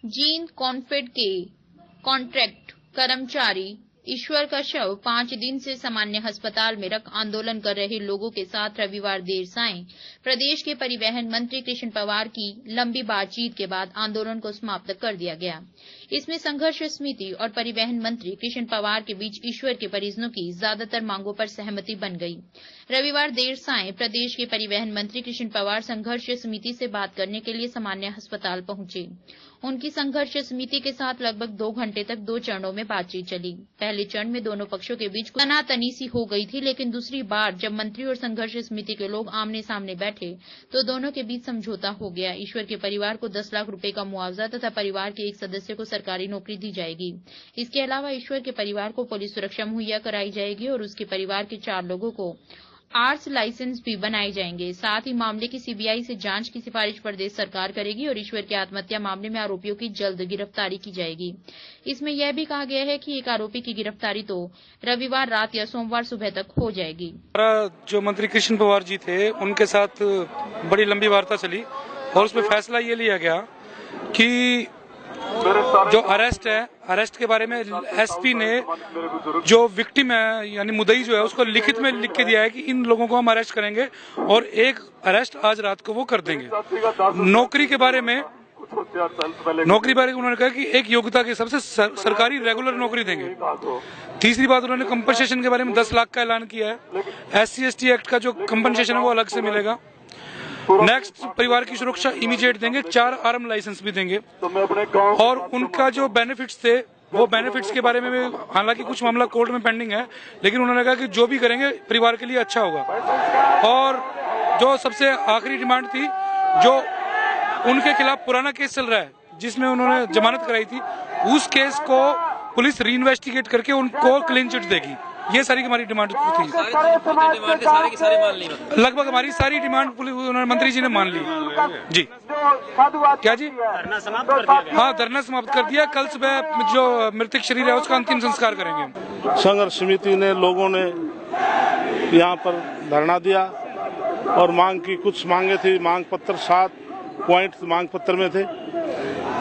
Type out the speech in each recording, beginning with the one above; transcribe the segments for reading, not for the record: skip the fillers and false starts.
जींद कॉन्फेड के कॉन्ट्रैक्ट कर्मचारी ईश्वर का शव 5 दिन से सामान्य अस्पताल में रख आंदोलन कर रहे लोगों के साथ रविवार देर सायं प्रदेश के परिवहन मंत्री कृष्ण पवार की लंबी बातचीत के बाद आंदोलन को समाप्त कर दिया गया। इसमें संघर्ष समिति और परिवहन मंत्री कृष्ण पवार के बीच ईश्वर के परिजनों की ज्यादातर मांगों पर सहमति बन गई। रविवार देर सायं प्रदेश के परिवहन मंत्री कृष्ण पवार संघर्ष समिति से बात करने के लिए सामान्य अस्पताल पहुंचे। उनकी संघर्ष समिति के साथ लगभग 2 घंटे तक 2 चरणों में बातचीत चली। पहले चरण में दोनों पक्षों के बीच तनातनी सी हो गई थी, लेकिन दूसरी बार जब मंत्री और संघर्ष समिति के लोग आमने सामने बैठे तो दोनों के बीच समझौता हो गया। ईश्वर के परिवार को 10 लाख रुपए का मुआवजा तथा परिवार के एक सदस्य को सरकारी नौकरी दी जाएगी। इसके अलावा ईश्वर के परिवार को पुलिस सुरक्षा मुहैया कराई जाएगी और उसके परिवार के 4 लोगों को आर्ट्स लाइसेंस भी बनाए जाएंगे। साथ ही मामले की सीबीआई से जांच की सिफारिश प्रदेश सरकार करेगी और ईश्वर के आत्महत्या मामले में आरोपियों की जल्द गिरफ्तारी की जाएगी। इसमें यह भी कहा गया है कि एक आरोपी की गिरफ्तारी तो रविवार रात या सोमवार सुबह तक हो जाएगी। जो मंत्री कृष्ण पवार जी थे उनके साथ बड़ी लंबी वार्ता चली और उसमें फैसला ये लिया गया कि जो अरेस्ट के बारे में एसपी ने जो विक्टिम है यानी मुद्दई जो है उसको लिखित में लिख के दिया है कि इन लोगों को हम अरेस्ट करेंगे और एक अरेस्ट आज रात को वो कर देंगे। नौकरी के बारे में उन्होंने कहा कि एक योग्यता के सबसे सरकारी रेगुलर नौकरी देंगे। तीसरी बात उन्होंने कंपनसेशन के बारे में 10 लाख का ऐलान किया है। SC/ST एक्ट का जो कंपनसेशन है वो अलग से मिलेगा। नेक्स्ट, परिवार की सुरक्षा इमीडिएट देंगे, 4 आर्म लाइसेंस भी देंगे और उनका जो बेनिफिट्स थे वो बेनिफिट्स के बारे में भी, हालांकि कुछ मामला कोर्ट में पेंडिंग है, लेकिन उन्होंने कहा कि जो भी करेंगे परिवार के लिए अच्छा होगा। और जो सबसे आखिरी डिमांड थी, जो उनके खिलाफ पुराना केस चल रहा है जिसमें उन्होंने जमानत कराई थी, उस केस को पुलिस रीइन्वेस्टिगेट करके उनको क्लीन चिट देगी। ये सारी हमारी डिमांड थी। लगभग हमारी सारी डिमांड उन्होंने मंत्री जी ने मान ली जी। क्या जी? हाँ, धरना समाप्त कर दिया। कल सुबह जो मृतक शरीर है उसका अंतिम संस्कार करेंगे। संघर्ष समिति ने लोगों ने यहाँ पर धरना दिया और मांग की कुछ मांगे थी। मांग पत्र 7 पॉइंट मांग पत्र में थे।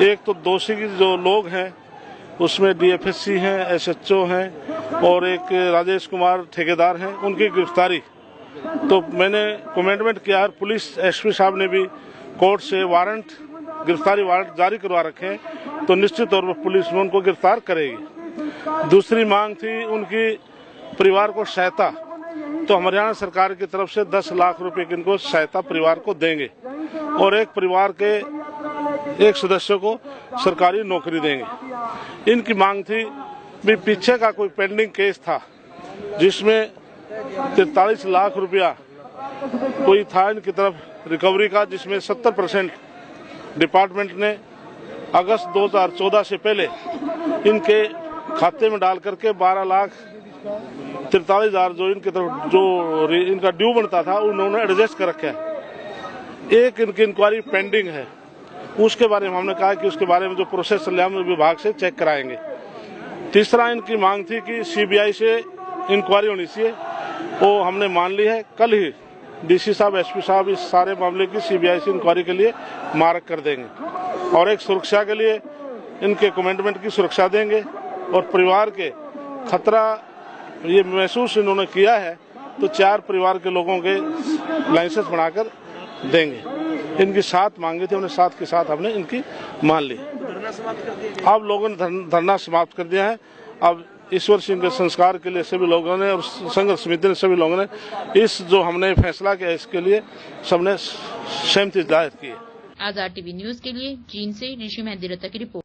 एक तो दोषी की जो लोग हैं उसमें DFSC हैं, SHO हैं और एक राजेश कुमार ठेकेदार हैं, उनकी गिरफ्तारी। तो मैंने कमेंटमेंट किया है। पुलिस SP साहब ने भी कोर्ट से गिरफ्तारी वारंट जारी करवा रखे हैं, तो निश्चित तौर पर पुलिस में उनको गिरफ्तार करेगी। दूसरी मांग थी उनकी परिवार को सहायता, तो हरियाणा सरकार की तरफ से 10 लाख रुपए की इनको सहायता परिवार को देंगे और एक परिवार के एक सदस्य को सरकारी नौकरी देंगे। इनकी मांग थी भी पीछे का कोई पेंडिंग केस था जिसमें 43 लाख रुपया कोई था इनकी तरफ रिकवरी का, जिसमें 70% डिपार्टमेंट ने अगस्त 2014 से पहले इनके खाते में डाल करके 12,43,000 जो इनकी तरफ जो इनका ड्यू बनता था उन्होंने एडजस्ट कर रखा है। एक इनकी इंक्वायरी पेंडिंग है, उसके बारे में हमने कहा कि उसके बारे में जो प्रोसेस चल रहा है हम विभाग से चेक कराएंगे। तीसरा इनकी मांग थी कि CBI से इंक्वायरी होनी चाहिए, वो हमने मान ली है। कल ही DC साहब SP साहब इस सारे मामले की CBI से इंक्वायरी के लिए मार्क कर देंगे और एक सुरक्षा के लिए इनके कमेंटमेंट की सुरक्षा देंगे और परिवार के खतरा ये महसूस इन्होंने किया है तो 4 परिवार के लोगों के लाइसेंस बनाकर देंगे। इनकी 7 मांगे थी, उन्हें 7 के साथ हमने इनकी मान ली। अब लोगों ने धरना समाप्त कर दिया है। अब ईश्वर सिंह के संस्कार के लिए सभी लोगों ने और संघर्ष समिति ने सभी लोगों ने इस जो हमने फैसला किया इसके लिए सबने सहमति जाहिर की है। आजाद TV न्यूज के लिए जींद से ऋषि मेहंदी रत्ता की रिपोर्ट।